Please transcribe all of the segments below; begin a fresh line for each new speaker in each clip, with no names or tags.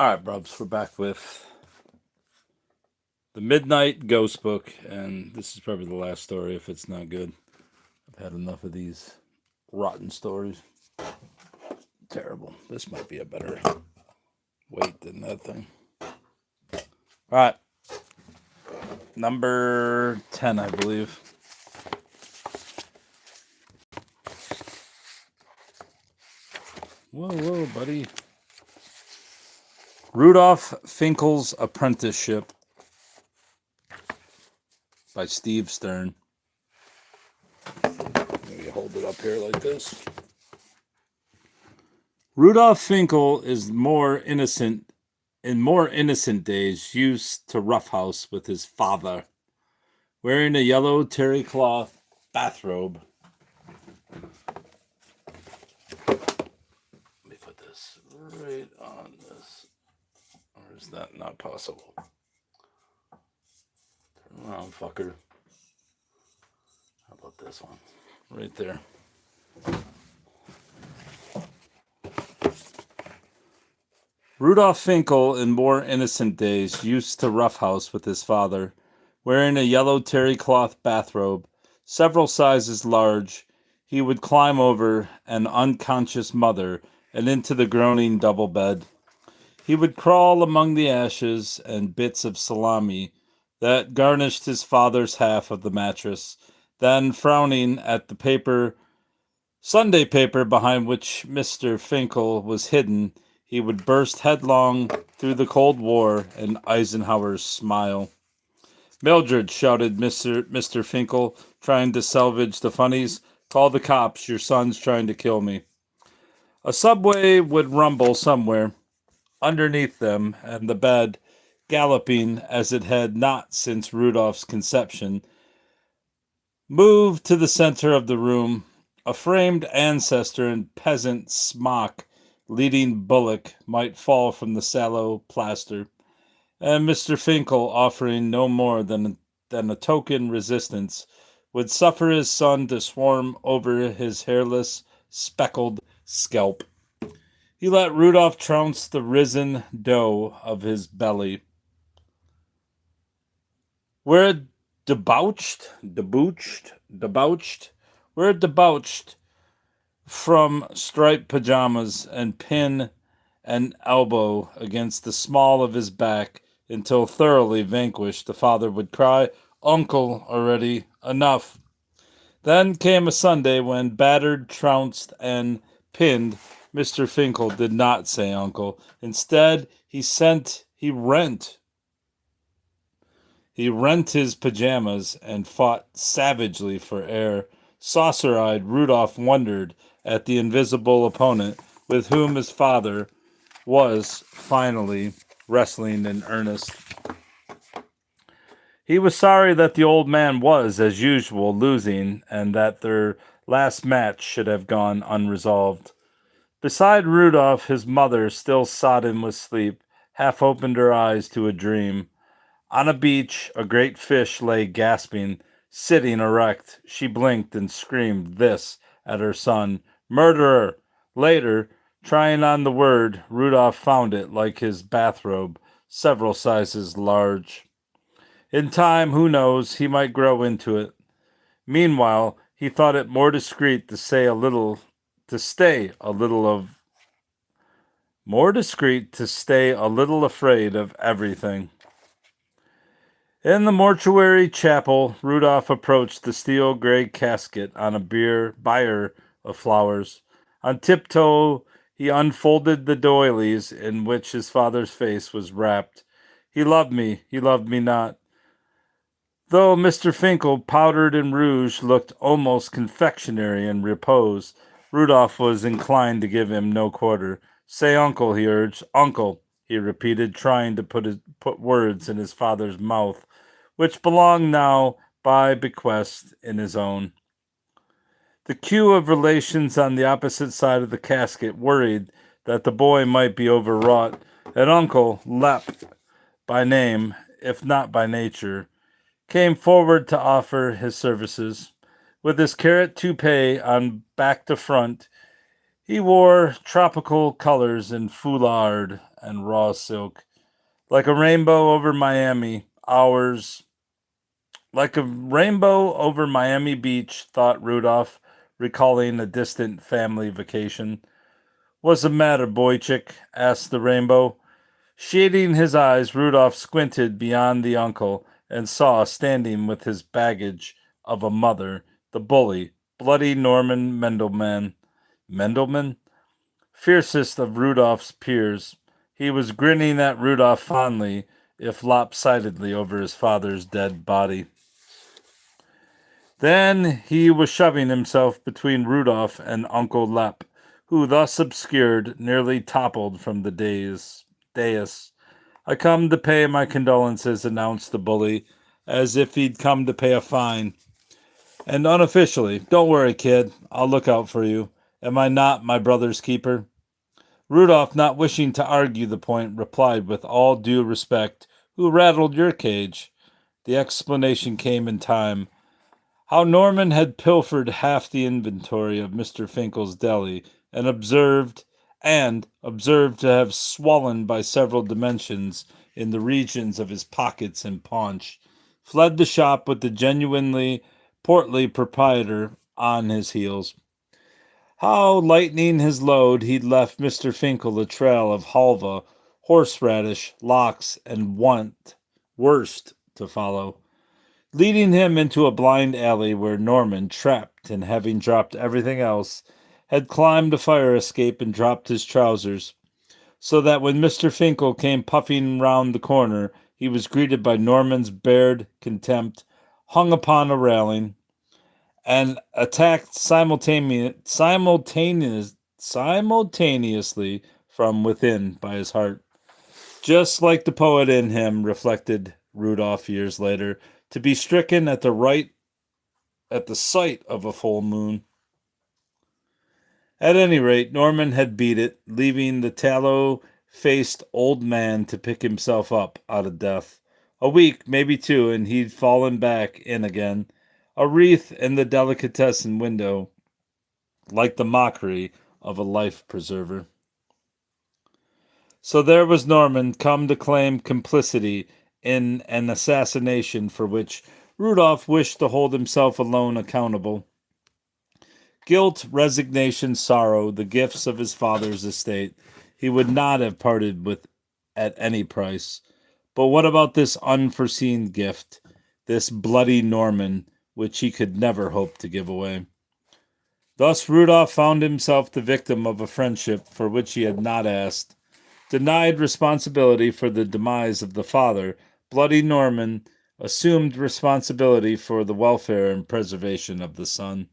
All right, Brubs, we're back with the Midnight Ghost Book, and this is probably the last story if it's not good. I've had enough of these rotten stories. Terrible. This might be a better weight than that thing. All right. Number 10, I believe. Whoa, buddy. Rudolph Finkl's Apprenticeship by Steve Stern. Maybe hold it up here like this. Rudolph Finkl is in more innocent days used to roughhouse with his father, wearing a yellow terry cloth bathrobe. Let me put this right on this. Or is that not possible? Turn around, fucker. How about this one? Right there. Rudolph Finkl, in more innocent days, used to roughhouse with his father, wearing a yellow terry cloth bathrobe, several sizes large. He would climb over an unconscious mother and into the groaning double bed. He would crawl among the ashes and bits of salami that garnished his father's half of the mattress, then, frowning at the Sunday paper behind which Mr. Finkl was hidden, he would burst headlong through the Cold War and Eisenhower's smile. "Mildred," shouted Mr. Finkl, trying to salvage the funnies, "call the cops. Your son's trying to kill me." A subway would rumble somewhere underneath them, and the bed, galloping as it had not since Rudolph's conception, moved to the center of the room. A framed ancestor in peasant smock leading bullock might fall from the sallow plaster, and Mr. Finkl, offering no more than a token resistance, would suffer his son to swarm over his hairless, speckled scalp. He let Rudolph trounce the risen dough of his belly. We're debauched from striped pajamas and pin an elbow against the small of his back until thoroughly vanquished, the father would cry, "Uncle, already, enough." Then came a Sunday when, battered, trounced, and pinned, Mr. Finkl did not say uncle. Instead, he rent his pajamas and fought savagely for air. Saucer-eyed, Rudolph wondered at the invisible opponent with whom his father was finally wrestling in earnest. He was sorry that the old man was, as usual, losing, and that their last match should have gone unresolved. Beside Rudolph, his mother, still sodden with sleep, half opened her eyes to a dream. On a beach, a great fish lay gasping, sitting erect. She blinked and screamed this at her son, "Murderer!" Later, trying on the word, Rudolph found it, like his bathrobe, several sizes large. In time, who knows, he might grow into it. Meanwhile, he thought it more discreet to stay a little afraid of everything. In the mortuary chapel, Rudolph approached the steel gray casket on a bier of flowers. On tiptoe, he unfolded the doilies in which his father's face was wrapped. He loved me not. Though Mr. Finkl, powdered and rouged, looked almost confectionery in repose, Rudolph was inclined to give him no quarter. "Say uncle," he urged. "Uncle," he repeated, trying to put words in his father's mouth, which belonged now by bequest in his own. The queue of relations on the opposite side of the casket worried that the boy might be overwrought, and Uncle Lep, by name, if not by nature, came forward to offer his services. With his carrot toupee on back to front, he wore tropical colors and foulard, and raw silk. Like a rainbow over Miami, hours. Like a rainbow over Miami Beach, thought Rudolph, recalling a distant family vacation. What's the matter, boychick? Asked the rainbow. Shading his eyes, Rudolph squinted beyond the uncle and saw, standing with his baggage of a mother, the bully, bloody Norman Mendelman. Mendelman? Fiercest of Rudolph's peers. He was grinning at Rudolph fondly, if lopsidedly, over his father's dead body. Then he was shoving himself between Rudolph and Uncle Lep, who, thus obscured, nearly toppled from the dais. I come to pay my condolences, announced the bully, as if he'd come to pay a fine. And unofficially, don't worry, kid, I'll look out for you. Am I not my brother's keeper? Rudolph, not wishing to argue the point, replied with all due respect, Who rattled your cage? The explanation came in time. How Norman had pilfered half the inventory of Mr. Finkel's deli, and observed to have swollen by several dimensions in the regions of his pockets and paunch, fled the shop with the genuinely portly proprietor on his heels. How, lightening his load, he'd left Mr. Finkl a trail of halva, horseradish, lox, and wurst to follow, leading him into a blind alley where Norman, trapped and having dropped everything else, had climbed a fire escape and dropped his trousers, so that when Mr. Finkl came puffing round the corner, he was greeted by Norman's bared contempt, hung upon a railing, and attacked simultaneously from within by his heart. Just like the poet in him, reflected Rudolph years later, to be stricken at the sight of a full moon. At any rate, Norman had beat it, leaving the tallow-faced old man to pick himself up out of death. A week, maybe two, and he'd fallen back in again, a wreath in the delicatessen window, like the mockery of a life-preserver. So there was Norman, come to claim complicity in an assassination for which Rudolph wished to hold himself alone accountable. Guilt, resignation, sorrow, the gifts of his father's estate, he would not have parted with at any price. But what about this unforeseen gift, this bloody Norman, which he could never hope to give away? Thus Rudolph found himself the victim of a friendship for which he had not asked, denied responsibility for the demise of the father. Bloody Norman assumed responsibility for the welfare and preservation of the son.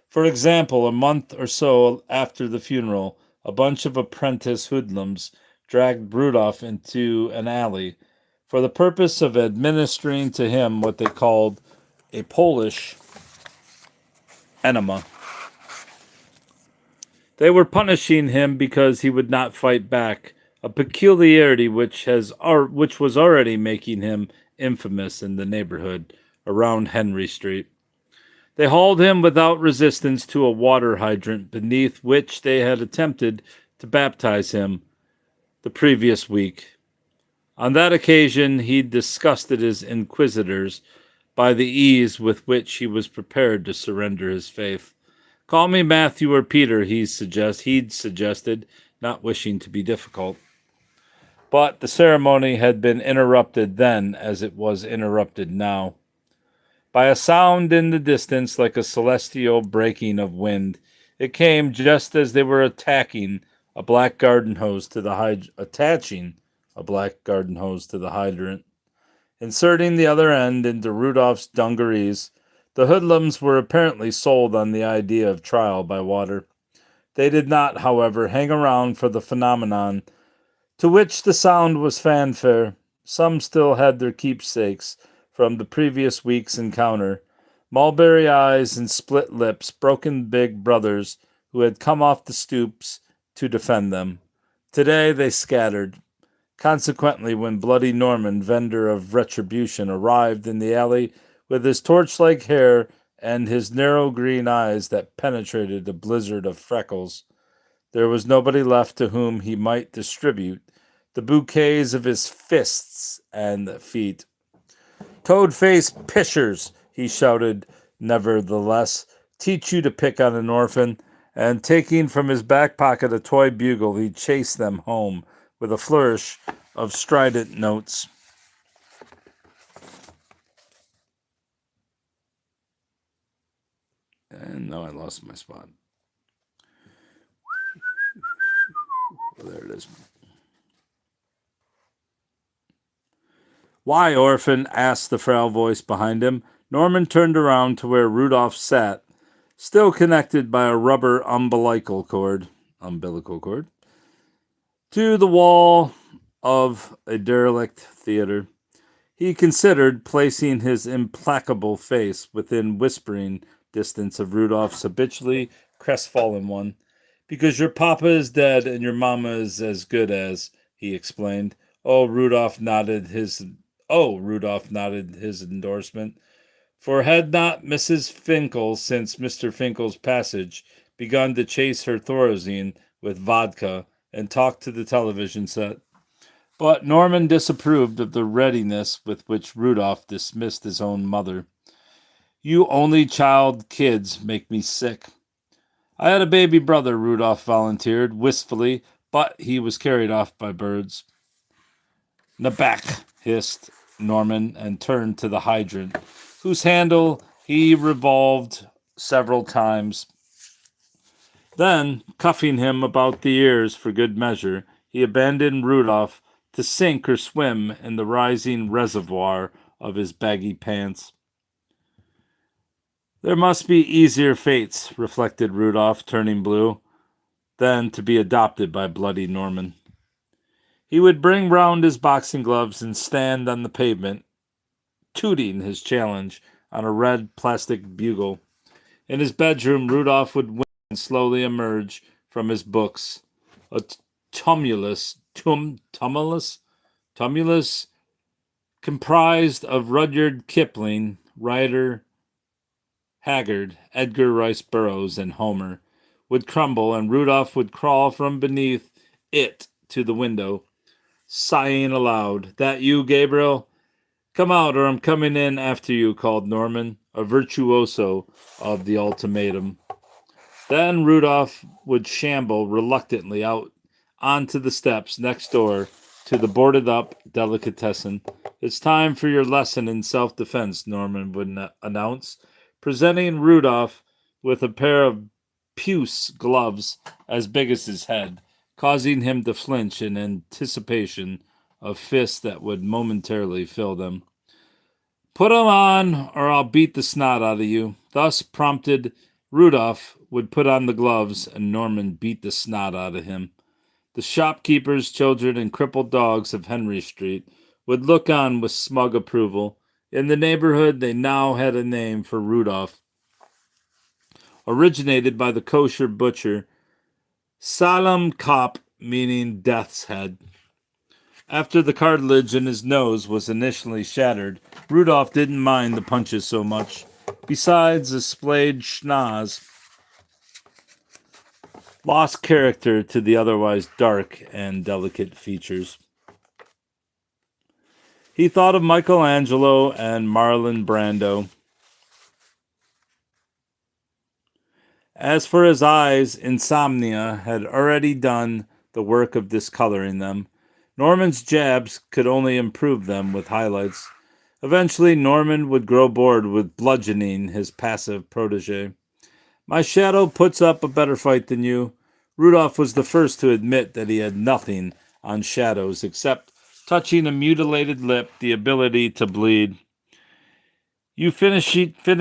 For example, a month or so after the funeral, a bunch of apprentice hoodlums dragged Rudolph into an alley for the purpose of administering to him what they called a Polish enema. They were punishing him because he would not fight back, a peculiarity which was already making him infamous in the neighborhood around Henry Street. They hauled him without resistance to a water hydrant beneath which they had attempted to baptize him the previous week. On that occasion, he disgusted his inquisitors by the ease with which he was prepared to surrender his faith. Call me Matthew or Peter, he'd suggested, not wishing to be difficult. But the ceremony had been interrupted then as it was interrupted now, by a sound in the distance like a celestial breaking of wind. It came just as they were attaching a black garden hose to the hydrant. Inserting the other end into Rudolph's dungarees, the hoodlums were apparently sold on the idea of trial by water. They did not, however, hang around for the phenomenon, to which the sound was fanfare. Some still had their keepsakes from the previous week's encounter, mulberry eyes and split lips, broken big brothers who had come off the stoops to defend them. Today they scattered. Consequently, when bloody Norman, vendor of retribution, arrived in the alley with his torch-like hair and his narrow green eyes that penetrated a blizzard of freckles, there was nobody left to whom he might distribute the bouquets of his fists and feet. "Toad-faced pishers," he shouted, nevertheless, "teach you to pick on an orphan." And taking from his back pocket a toy bugle, he chased them home with a flourish of strident notes. And now I lost my spot. Oh, there it is. "Why, orphan?" asked the frail voice behind him. Norman turned around to where Rudolph sat, still connected by a rubber umbilical cord, to the wall of a derelict theater. He considered placing his implacable face within whispering distance of Rudolph's habitually crestfallen one. "Because your papa is dead and your mama is as good as," he explained. Rudolph nodded his endorsement. For had not Mrs. Finkl, since Mr. Finkel's passage, begun to chase her Thorazine with vodka and talk to the television set? But Norman disapproved of the readiness with which Rudolph dismissed his own mother. "You only child kids make me sick." "I had a baby brother," Rudolph volunteered, wistfully, but he was carried off by birds. "Naback," hissed Norman, and turned to the hydrant, whose handle he revolved several times. Then, cuffing him about the ears for good measure, he abandoned Rudolph to sink or swim in the rising reservoir of his baggy pants. There must be easier fates, reflected Rudolph, turning blue, than to be adopted by bloody Norman. He would bring round his boxing gloves and stand on the pavement, tooting his challenge on a red plastic bugle. In his bedroom, Rudolph would win and slowly emerge from his books, a tumulus comprised of Rudyard Kipling, Rider Haggard, Edgar Rice Burroughs, and Homer, would crumble, and Rudolph would crawl from beneath it to the window, sighing aloud. "That you, Gabriel? Come out, or I'm coming in after you," called Norman, a virtuoso of the ultimatum. Then Rudolph would shamble reluctantly out onto the steps next door to the boarded-up delicatessen. "It's time for your lesson in self-defense," Norman would announce, presenting Rudolph with a pair of puce gloves as big as his head, causing him to flinch in anticipation of fists that would momentarily fill them. "Put 'em on, or I'll beat the snot out of you." Thus prompted, Rudolph would put on the gloves, and Norman beat the snot out of him. The shopkeepers, children, and crippled dogs of Henry Street would look on with smug approval. In the neighborhood, they now had a name for Rudolph, originated by the kosher butcher, Salam Kop, meaning death's head. After the cartilage in his nose was initially shattered, Rudolph didn't mind the punches so much. Besides, a splayed schnoz lost character to the otherwise dark and delicate features. He thought of Michelangelo and Marlon Brando. As for his eyes, insomnia had already done the work of discoloring them. Norman's jabs could only improve them with highlights. Eventually, Norman would grow bored with bludgeoning his passive protege. "My shadow puts up a better fight than you." Rudolph was the first to admit that he had nothing on shadows except touching a mutilated lip, the ability to bleed. "You finished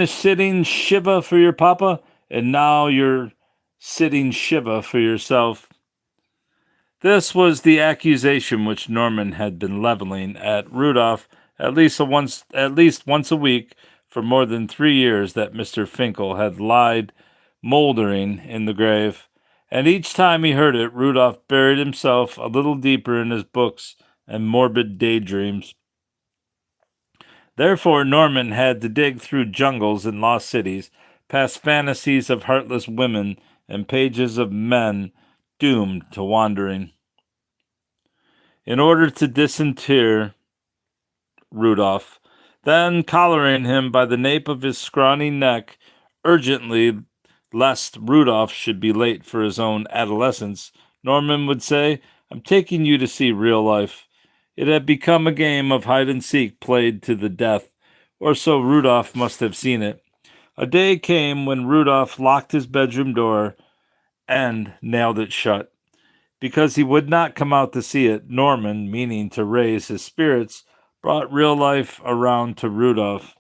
sitting Shiva for your papa, and now you're sitting Shiva for yourself." This was the accusation which Norman had been leveling at Rudolph at least once a week for more than 3 years that Mr. Finkl had lied moldering in the grave. And each time he heard it, Rudolph buried himself a little deeper in his books and morbid daydreams. Therefore, Norman had to dig through jungles and lost cities, past fantasies of heartless women and pages of men doomed to wandering. in order to disinter Rudolph, then collaring him by the nape of his scrawny neck urgently, lest Rudolph should be late for his own adolescence, Norman would say, "I'm taking you to see real life." It had become a game of hide and seek played to the death, or so Rudolph must have seen it. A day came when Rudolph locked his bedroom door and nailed it shut. Because he would not come out to see it, Norman, meaning to raise his spirits, brought real life around to Rudolph.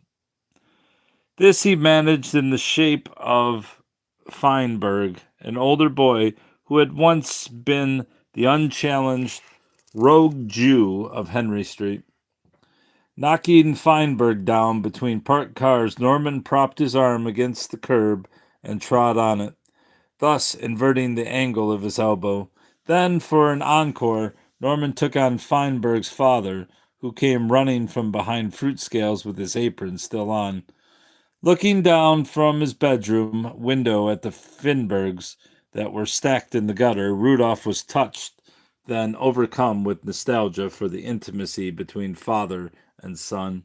This he managed in the shape of Feinberg, an older boy who had once been the unchallenged rogue Jew of Henry Street. Knocking Feinberg down between parked cars, Norman propped his arm against the curb and trod on it, thus inverting the angle of his elbow. Then, for an encore, Norman took on Feinberg's father, who came running from behind fruit scales with his apron still on. Looking down from his bedroom window at the Finbergs that were stacked in the gutter, Rudolph was touched, then overcome with nostalgia for the intimacy between father and son.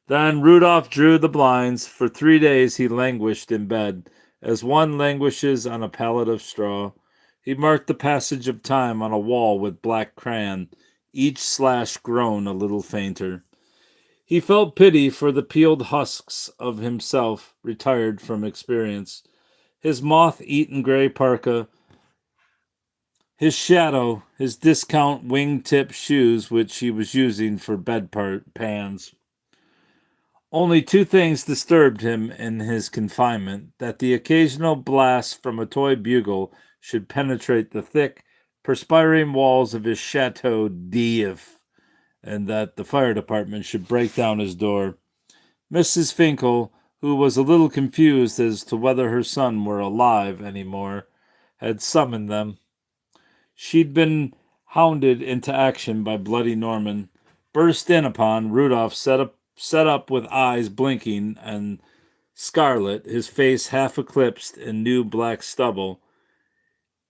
Then Rudolph drew the blinds. For 3 days he languished in bed, as one languishes on a pallet of straw. He marked the passage of time on a wall with black crayon, each slash grown a little fainter. He felt pity for the peeled husks of himself retired from experience. His moth-eaten gray parka, his shadow, his discount wing-tip shoes which he was using for pans. Only two things disturbed him in his confinement: that the occasional blast from a toy bugle should penetrate the thick, perspiring walls of his Chateau d'If, and that the fire department should break down his door. Mrs. Finkl, who was a little confused as to whether her son were alive any more, had summoned them. She'd been hounded into action by bloody Norman. Burst in upon, Rudolph set up with eyes blinking and scarlet, his face half eclipsed in new black stubble.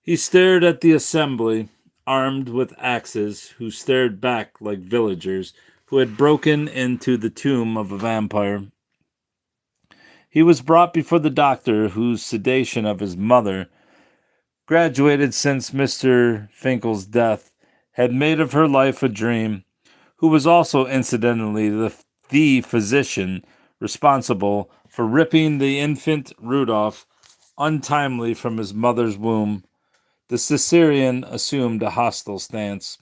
He stared at the assembly, armed with axes, who stared back like villagers who had broken into the tomb of a vampire. He was brought before the doctor, whose sedation of his mother, graduated since Mr. Finkel's death, had made of her life a dream, who was also incidentally the physician responsible for ripping the infant Rudolph untimely from his mother's womb. The Caesarean assumed a hostile stance.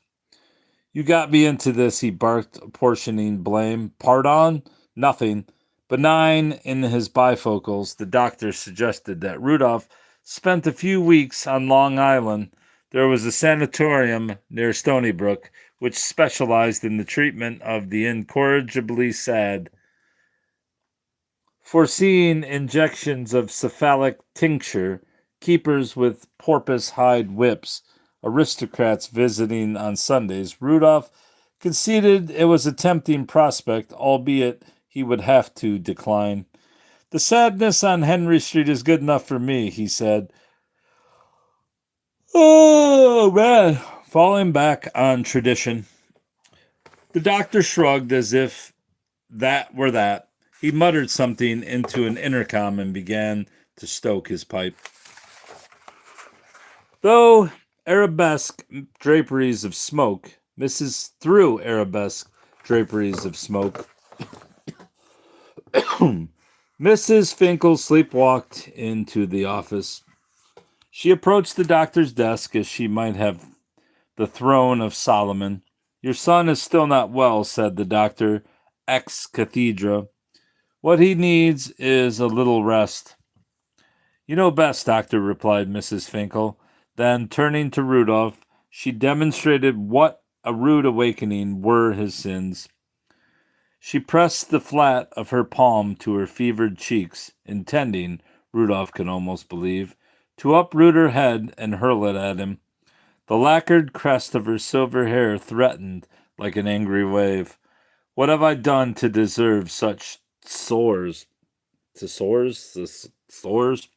"You got me into this," he barked, apportioning blame. "Pardon? Nothing." Benign in his bifocals, the doctor suggested that Rudolph spent a few weeks on Long Island. There was a sanatorium near Stony Brook which specialized in the treatment of the incorrigibly sad, foreseeing injections of cephalic tincture, keepers with porpoise hide whips, aristocrats visiting on Sundays. Rudolph conceded it was a tempting prospect, albeit he would have to decline. "The sadness on Henry Street is good enough for me," he said. "Oh, man," falling back on tradition. The doctor shrugged as if that were that. He muttered something into an intercom and began to stoke his pipe. Though arabesque draperies of smoke, Mrs. Through arabesque draperies of smoke, Mrs. Finkl sleepwalked into the office. She approached the doctor's desk as she might have the throne of Solomon. "Your son is still not well," said the doctor ex cathedra. "What he needs is a little rest." "You know best, doctor," replied Mrs. Finkle. Then, turning to Rudolph, she demonstrated what a rude awakening were his sins. She pressed the flat of her palm to her fevered cheeks, intending, Rudolph could almost believe, to uproot her head and hurl it at him. The lacquered crest of her silver hair threatened like an angry wave. "What have I done to deserve such sores?" Sores?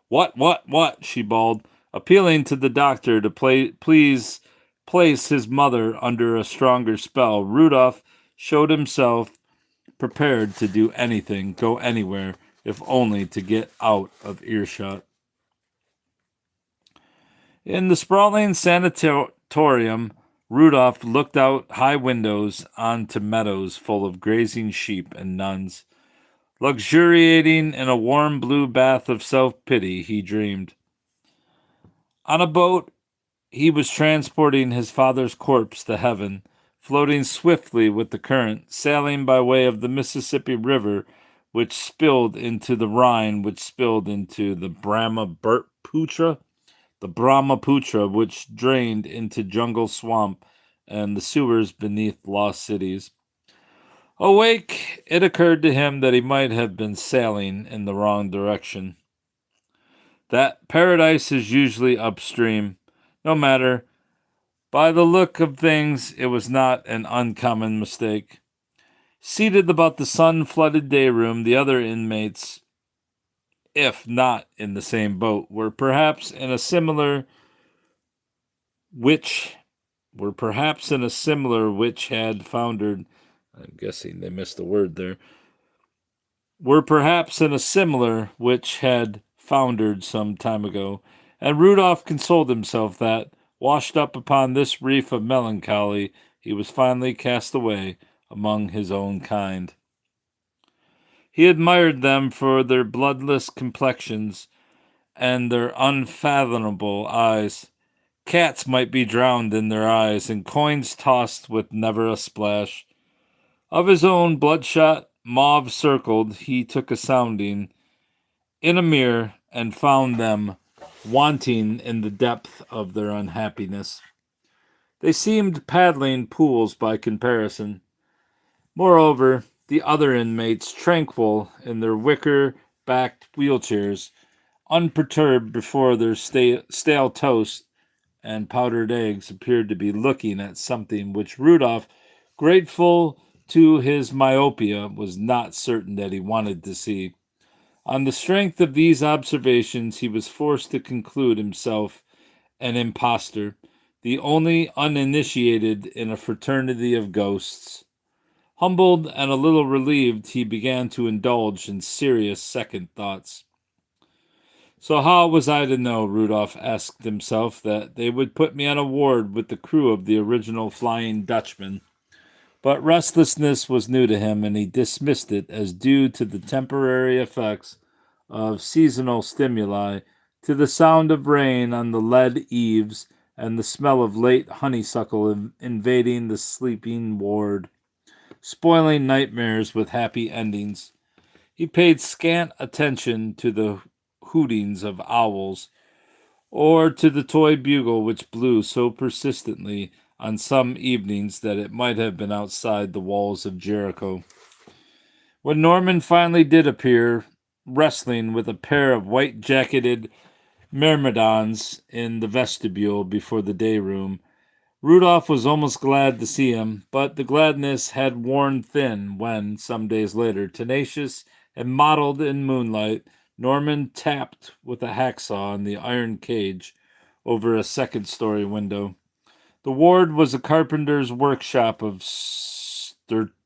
What? She bawled, appealing to the doctor to please place his mother under a stronger spell, Rudolph showed himself prepared to do anything, go anywhere, if only to get out of earshot. In the sprawling sanatorium, Rudolph looked out high windows onto meadows full of grazing sheep and nuns. Luxuriating in a warm blue bath of self-pity, he dreamed. On a boat, he was transporting his father's corpse to heaven, floating swiftly with the current, sailing by way of the Mississippi River, which spilled into the Rhine, which spilled into the Brahmaputra, which drained into jungle swamp and the sewers beneath lost cities. Awake, it occurred to him that he might have been sailing in the wrong direction. That paradise is usually upstream. No matter. By the look of things, it was not an uncommon mistake. Seated about the sun-flooded day room, the other inmates, if not in the same boat, were perhaps in a similar which had foundered. I'm guessing they missed a word there. Were perhaps in a similar which had foundered some time ago, and Rudolph consoled himself that, washed up upon this reef of melancholy, he was finally cast away among his own kind. He admired them for their bloodless complexions and their unfathomable eyes. Cats might be drowned in their eyes, and coins tossed with never a splash. Of his own bloodshot, mauve-circled, he took a sounding in a mirror and found them wanting in the depth of their unhappiness. They seemed paddling pools by comparison. Moreover, the other inmates, tranquil in their wicker-backed wheelchairs, unperturbed before their stale toast and powdered eggs, appeared to be looking at something which Rudolph, grateful to his myopia, was not certain that he wanted to see. On the strength of these observations, he was forced to conclude himself an impostor, the only uninitiated in a fraternity of ghosts. Humbled and a little relieved, he began to indulge in serious second thoughts. So how was I to know, Rudolph asked himself, that they would put me on a ward with the crew of the original Flying Dutchman? But restlessness was new to him, and he dismissed it as due to the temporary effects of seasonal stimuli, to the sound of rain on the lead eaves and the smell of late honeysuckle invading the sleeping ward, spoiling nightmares with happy endings. He paid scant attention to the hootings of owls, or to the toy bugle which blew so persistently on some evenings that it might have been outside the walls of Jericho. When Norman finally did appear, wrestling with a pair of white-jacketed myrmidons in the vestibule before the day room, Rudolph was almost glad to see him, but the gladness had worn thin when, some days later, tenacious and mottled in moonlight, Norman tapped with a hacksaw on the iron cage over a second-story window. The ward was a carpenter's workshop of stertorous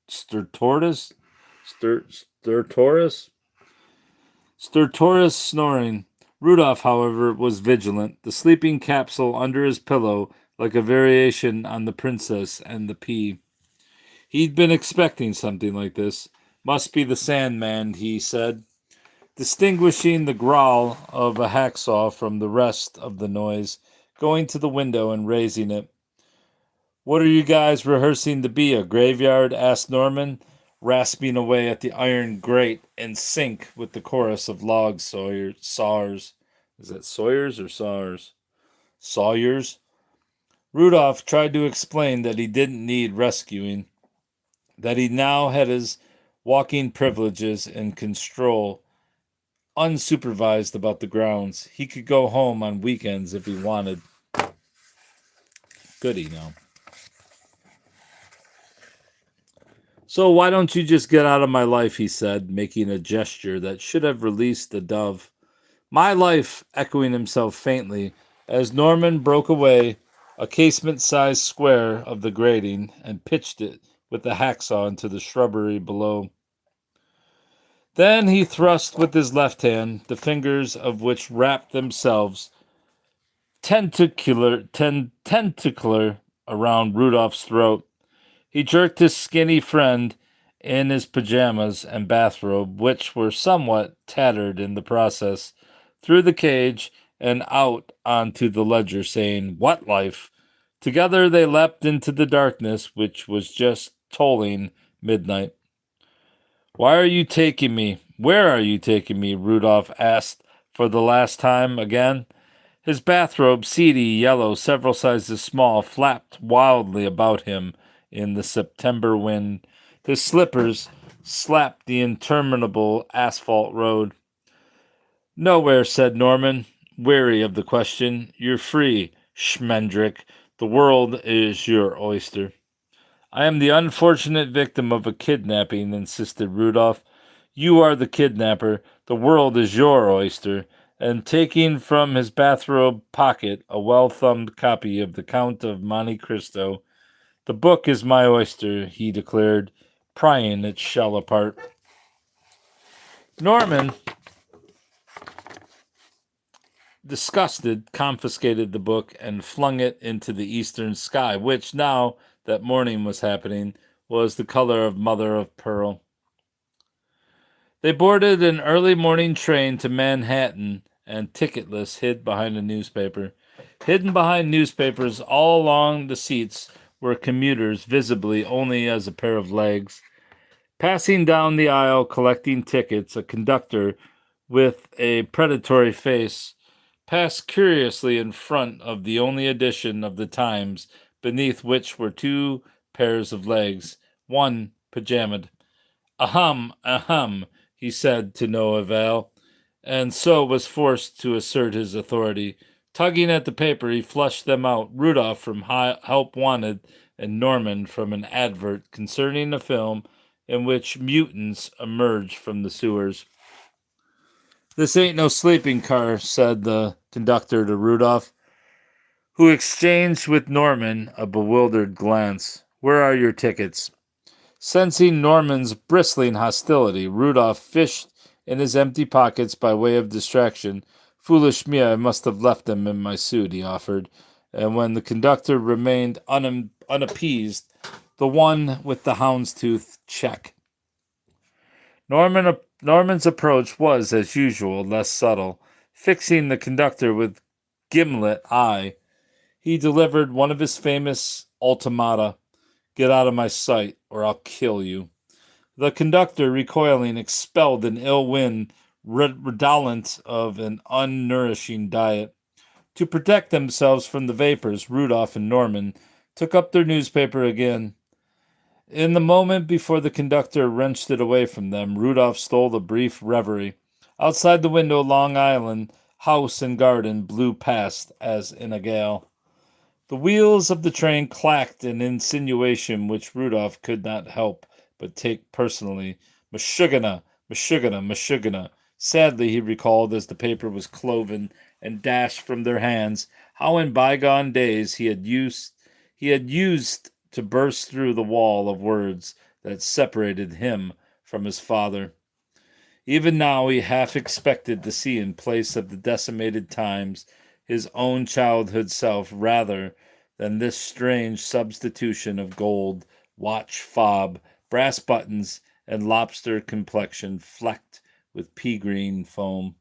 snoring. Rudolph, however, was vigilant, the sleeping capsule under his pillow like a variation on the Princess and the Pea. He'd been expecting something like this. Must be the Sandman, he said, distinguishing the growl of a hacksaw from the rest of the noise, going to the window and raising it. "What are you guys rehearsing to be, a graveyard?" asked Norman, rasping away at the iron grate in sync with the chorus of log sawyers. Is that Sawyers or Sawyers? Sawyers? Rudolph tried to explain that he didn't need rescuing, that he now had his walking privileges and could stroll unsupervised about the grounds. He could go home on weekends if he wanted. Goody now. "So why don't you just get out of my life?" he said, making a gesture that should have released a dove. "My life," echoing himself faintly, as Norman broke away a casement-sized square of the grating, and pitched it with the hacksaw into the shrubbery below. Then he thrust with his left hand, the fingers of which wrapped themselves tentacular around Rudolph's throat. He jerked his skinny friend in his pajamas and bathrobe, which were somewhat tattered in the process, through the cage and out onto the ledger, saying, "What life?" Together they leapt into the darkness, which was just tolling midnight. "Why are you taking me? Where are you taking me?" Rudolph asked for the last time again. His bathrobe, seedy yellow, several sizes small, flapped wildly about him in the September wind. His slippers slapped the interminable asphalt road. "Nowhere," said Norman, weary of the question. "You're free, Schmendrick. The world is your oyster." "I am the unfortunate victim of a kidnapping," insisted Rudolph. "You are the kidnapper. The world is your oyster." And taking from his bathrobe pocket a well-thumbed copy of the Count of Monte Cristo, "The book is my oyster," he declared, prying its shell apart. Norman, disgusted, confiscated the book and flung it into the eastern sky, which, now that morning was happening, was the color of mother of pearl. They boarded an early morning train to Manhattan, and ticketless, hid behind a newspaper. Hidden behind newspapers all along the seats were commuters, visibly only as a pair of legs. Passing down the aisle collecting tickets, a conductor with a predatory face passed curiously in front of the only edition of the Times, beneath which were two pairs of legs, one pajamaed. "Ahem, ahem," he said to no avail, and so was forced to assert his authority. Tugging at the paper, he flushed them out, Rudolph from Help Wanted and Norman from an advert concerning a film in which mutants emerge from the sewers. "This ain't no sleeping car," said the conductor to Rudolph, who exchanged with Norman a bewildered glance. "Where are your tickets?" Sensing Norman's bristling hostility, Rudolph fished in his empty pockets by way of distraction. "Foolish me, I must have left them in my suit," he offered, and when the conductor remained unappeased, "The one with the houndstooth check." Norman's approach was, as usual, less subtle. Fixing the conductor with gimlet eye, he delivered one of his famous ultimata: "Get out of my sight, or I'll kill you." The conductor, recoiling, expelled an ill wind redolent of an unnourishing diet. To protect themselves from the vapors, Rudolph and Norman took up their newspaper again. In the moment before the conductor wrenched it away from them, Rudolph stole a brief reverie. Outside the window, Long Island, house and garden, blew past as in a gale. The wheels of the train clacked an insinuation which Rudolph could not help but take personally. "Meshuggah, Meshuggah, Meshuggah." Sadly, he recalled, as the paper was cloven and dashed from their hands, how in bygone days he had used to burst through the wall of words that separated him from his father. Even now he half expected to see, in place of the decimated Times, his own childhood self, rather than this strange substitution of gold, watch fob, brass buttons, and lobster complexion flecked with pea-green foam.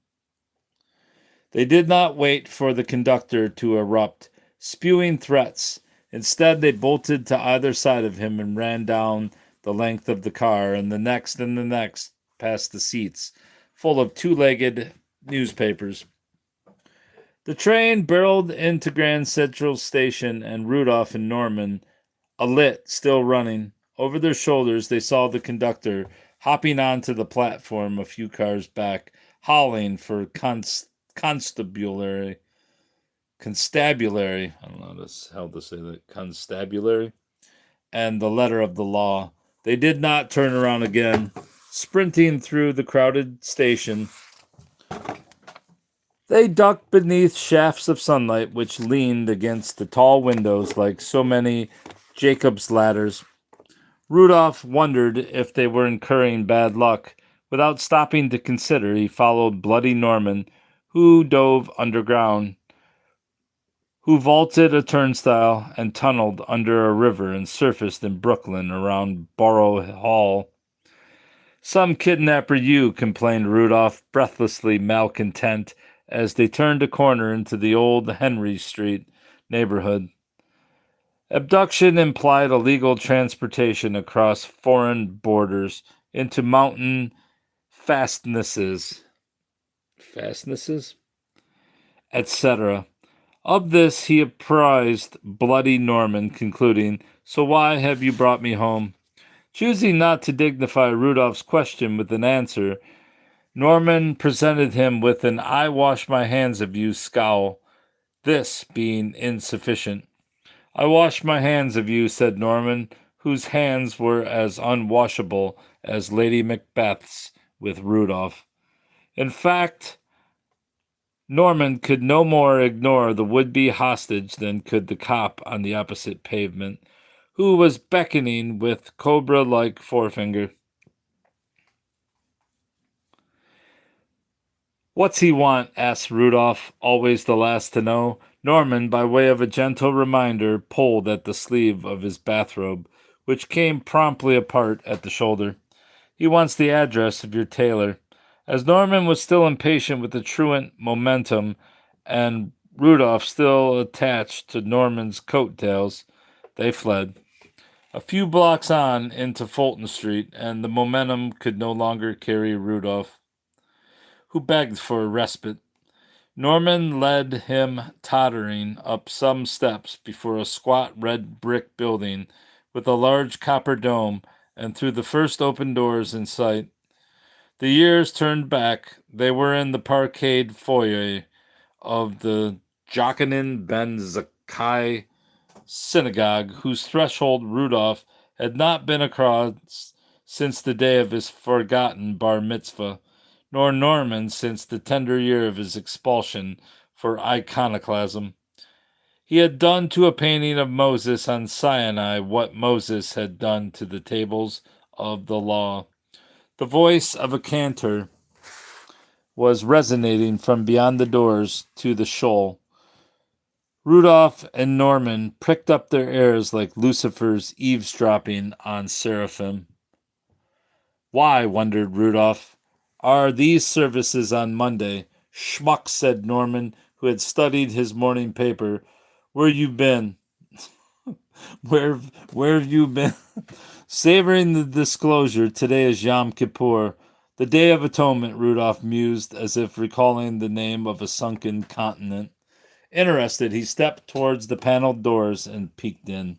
They did not wait for the conductor to erupt, spewing threats. Instead, they bolted to either side of him and ran down the length of the car, and the next, past the seats, full of two-legged newspapers. The train barreled into Grand Central Station, and Rudolph and Norman, alit, still running. Over their shoulders, they saw the conductor hopping onto the platform a few cars back, howling for constabulary. I don't know how to say that. Constabulary. And the letter of the law. They did not turn around again. Sprinting through the crowded station, They ducked beneath shafts of sunlight which leaned against the tall windows like so many Jacob's ladders. Rudolph wondered if they were incurring bad luck. Without stopping to consider, he followed Bloody Norman, who dove underground, who vaulted a turnstile and tunneled under a river and surfaced in Brooklyn around Borough Hall. Some kidnapper you, complained Rudolph, breathlessly malcontent, as they turned a corner into the old Henry Street neighborhood. Abduction implied illegal transportation across foreign borders into mountain fastnesses, etc. Of this he apprised Bloody Norman, concluding, "So why have you brought me home?" Choosing not to dignify Rudolph's question with an answer, Norman presented him with an "I wash my hands of you" scowl, this being insufficient. "I wash my hands of you," said Norman, whose hands were as unwashable as Lady Macbeth's with Rudolph. In fact, Norman could no more ignore the would-be hostage than could the cop on the opposite pavement, who was beckoning with cobra-like forefinger. "What's he want?" asked Rudolph, always the last to know. Norman, by way of a gentle reminder, pulled at the sleeve of his bathrobe, which came promptly apart at the shoulder. "He wants the address of your tailor." As Norman was still impatient with the truant momentum, and Rudolph still attached to Norman's coat-tails, they fled. A few blocks on into Fulton Street, and the momentum could no longer carry Rudolph, who begged for a respite. Norman led him tottering up some steps before a squat red brick building with a large copper dome, and through the first open doors in sight. The years turned back. They were in the parquetred foyer of the Jochanan Ben Zakkai synagogue, whose threshold Rudolph had not been across since the day of his forgotten bar mitzvah, nor Norman since the tender year of his expulsion for iconoclasm. He had done to a painting of Moses on Sinai what Moses had done to the tables of the law. The voice of a cantor was resonating from beyond the doors to the shoal. Rudolph and Norman pricked up their ears like Lucifer's eavesdropping on seraphim. "Why," wondered Rudolph, "are these services on Monday?" "Schmuck," said Norman, who had studied his morning paper. "Where you been?" Where have you been?" Savoring the disclosure, "Today is Yom Kippur, the Day of Atonement," Rudolph mused, as if recalling the name of a sunken continent. Interested, he stepped towards the paneled doors and peeked in.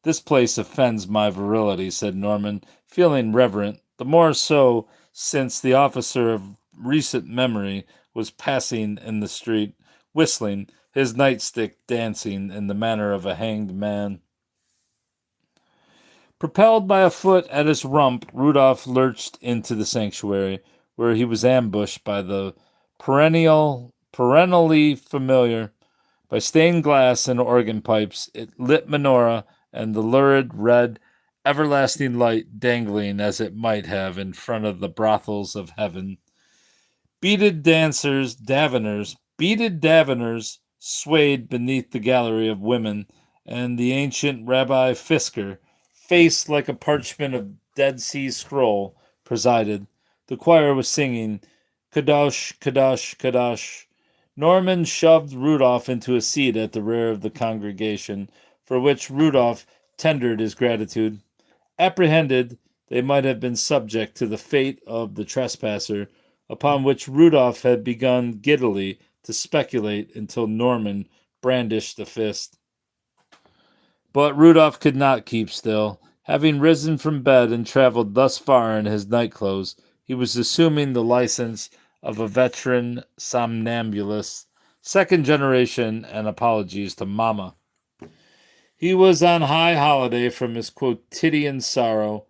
"This place offends my virility," said Norman, feeling reverent, the more so since the officer of recent memory was passing in the street, whistling, his nightstick dancing in the manner of a hanged man. Propelled by a foot at his rump, Rudolph lurched into the sanctuary, where he was ambushed by the perennially familiar, by stained glass and organ pipes, lit menorah, and the lurid red, everlasting light dangling as it might have in front of the brothels of heaven. Beaded daveners swayed beneath the gallery of women, and the ancient Rabbi Fisker, face like a parchment of Dead Sea Scroll, presided. The choir was singing, "Kadosh, Kadosh, Kadosh." Norman shoved Rudolph into a seat at the rear of the congregation, for which Rudolph tendered his gratitude. Apprehended, they might have been subject to the fate of the trespasser, upon which Rudolph had begun giddily to speculate until Norman brandished a fist. But Rudolph could not keep still. Having risen from bed and traveled thus far in his nightclothes, he was assuming the license of a veteran somnambulist, second generation, and apologies to Mama. He was on high holiday from his quotidian sorrow.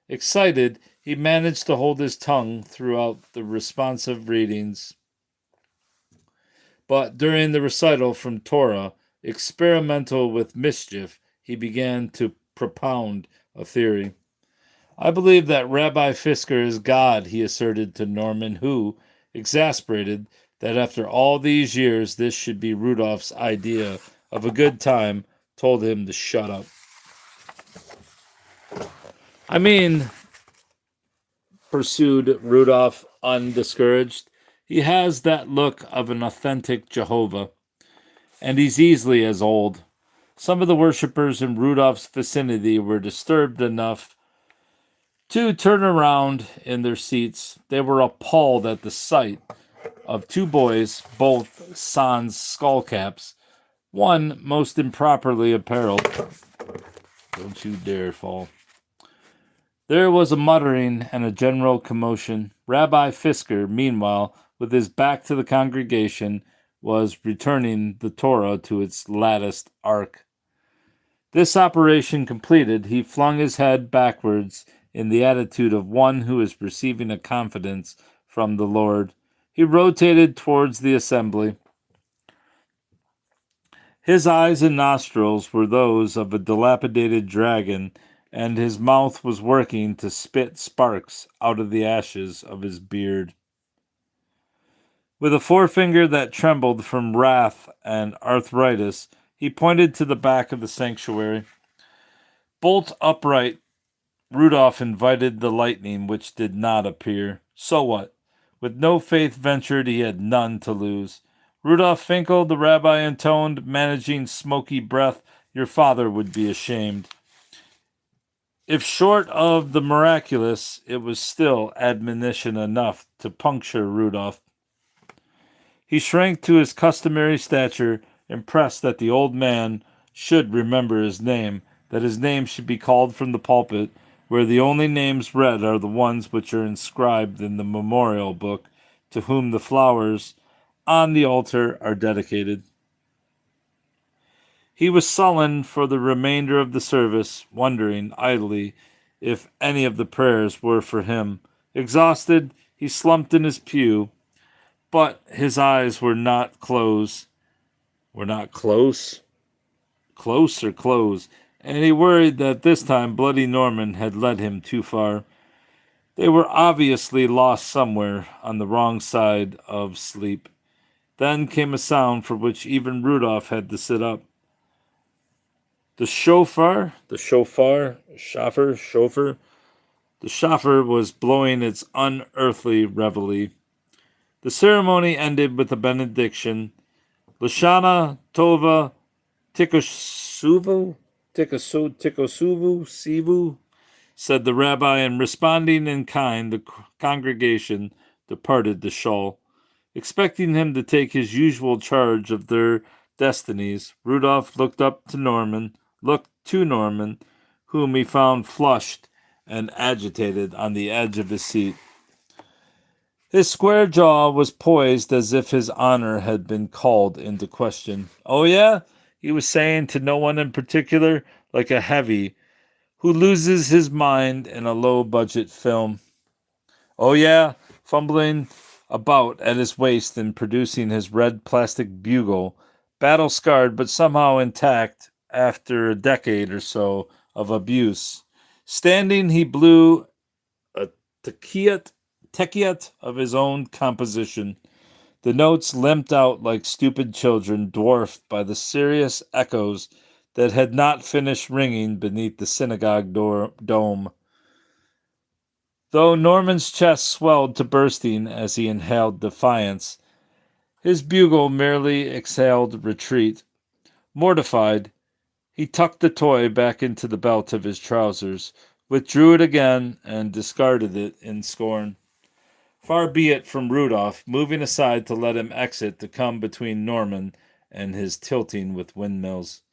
Excited, he managed to hold his tongue throughout the responsive readings. But during the recital from Torah, experimental with mischief, he began to propound a theory. I believe that Rabbi Fisker is God, he asserted to Norman, who, exasperated that after all these years this should be Rudolph's idea of a good time, told him to shut up. I mean, pursued Rudolph undiscouraged, he has that look of an authentic Jehovah, and he's easily as old. Some of the worshippers in Rudolph's vicinity were disturbed enough to turn around in their seats. They were appalled at the sight of two boys, both sans skullcaps, one most improperly apparelled. Don't you dare fall. There was a muttering and a general commotion. Rabbi Fisker, meanwhile, with his back to the congregation, was returning the Torah to its latticed ark. This operation completed, he flung his head backwards in the attitude of one who is receiving a confidence from the Lord. He rotated towards the assembly. His eyes and nostrils were those of a dilapidated dragon, and his mouth was working to spit sparks out of the ashes of his beard. With a forefinger that trembled from wrath and arthritis, he pointed to the back of the sanctuary. Bolt upright, Rudolph invited the lightning, which did not appear. So what? With no faith ventured, he had none to lose. Rudolph Finkl, the rabbi intoned, managing smoky breath, your father would be ashamed. If short of the miraculous, it was still admonition enough to puncture Rudolph. He shrank to his customary stature, impressed that the old man should remember his name, that his name should be called from the pulpit, where the only names read are the ones which are inscribed in the memorial book, to whom the flowers on the altar are dedicated. He was sullen for the remainder of the service, wondering idly if any of the prayers were for him. Exhausted, he slumped in his pew, but his eyes were not closed. Were not close? Close or close? And he worried that this time Bloody Norman had led him too far. They were obviously lost somewhere on the wrong side of sleep. Then came a sound for which even Rudolph had to sit up. The shofar was blowing its unearthly reveille. The ceremony ended with a benediction. Lashana Tova Tikosuvu, Sivu, said the rabbi, and responding in kind, the congregation departed the shul. Expecting him to take his usual charge of their destinies, Rudolph looked to Norman, whom he found flushed and agitated on the edge of his seat. His square jaw was poised as if his honor had been called into question. Oh, yeah? He was saying to no one in particular, like a heavy who loses his mind in a low-budget film. Oh, yeah? Fumbling about at his waist and producing his red plastic bugle, battle-scarred but somehow intact after a decade or so of abuse. Standing, he blew a tekiyat of his own composition. The notes limped out like stupid children, dwarfed by the serious echoes that had not finished ringing beneath the synagogue dome. Though Norman's chest swelled to bursting as he inhaled defiance, his bugle merely exhaled retreat. Mortified, he tucked the toy back into the belt of his trousers, withdrew it again, and discarded it in scorn. Far be it from Rudolph, moving aside to let him exit, to come between Norman and his tilting with windmills.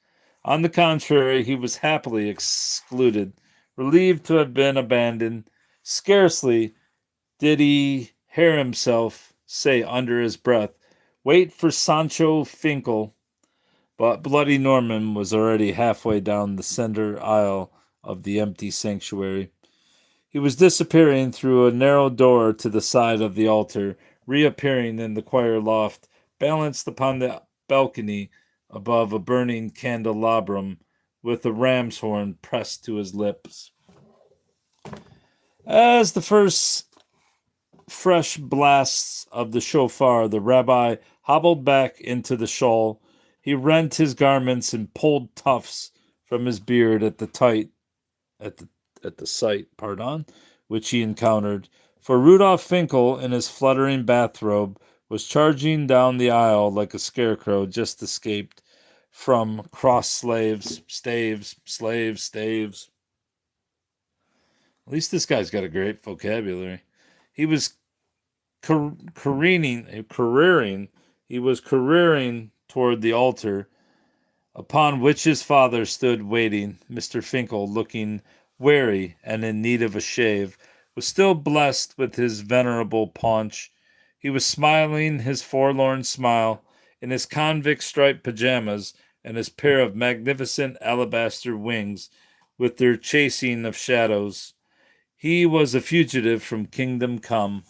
On the contrary, he was happily excluded, relieved to have been abandoned. Scarcely did he hear himself say under his breath, "Wait for Sancho Finkl," but Bloody Norman was already halfway down the center aisle of the empty sanctuary. He was disappearing through a narrow door to the side of the altar, reappearing in the choir loft, balanced upon the balcony above a burning candelabrum with a ram's horn pressed to his lips. As the first fresh blasts of the shofar, the rabbi hobbled back into the shawl. He rent his garments and pulled tufts from his beard at the sight, which he encountered. For Rudolph Finkl, in his fluttering bathrobe, was charging down the aisle like a scarecrow just escaped from cross staves. At least this guy's got a great vocabulary. He was careering toward the altar, upon which his father stood waiting. Mr. Finkl, looking weary and in need of a shave, was still blessed with his venerable paunch. He was smiling his forlorn smile in his convict striped pajamas and his pair of magnificent alabaster wings with their chasing of shadows. He was a fugitive from kingdom come.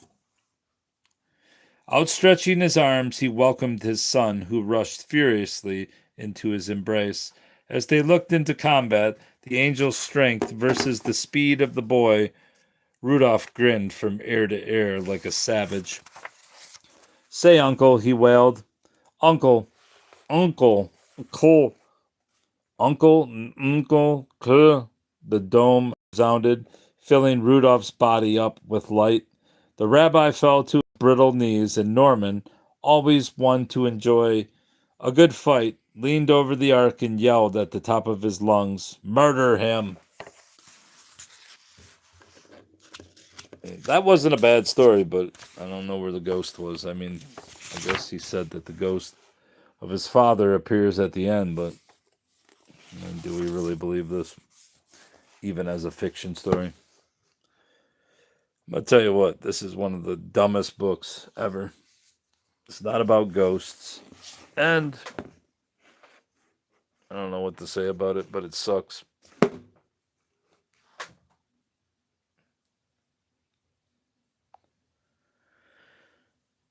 Outstretching his arms, he welcomed his son, who rushed furiously into his embrace. As they looked into combat, the angel's strength versus the speed of the boy, Rudolph grinned from ear to ear like a savage. "Say, uncle," he wailed. Uncle, uncle, uncle, uncle, the dome resounded, filling Rudolph's body up with light. The rabbi fell to his brittle knees, and Norman, always one to enjoy a good fight, leaned over the ark and yelled at the top of his lungs, "Murder him!" That wasn't a bad story, but I don't know where the ghost was. I mean, I guess he said that the ghost of his father appears at the end, but do we really believe this, even as a fiction story? I'll tell you what, this is one of the dumbest books ever. It's not about ghosts, and I don't know what to say about it, but it sucks.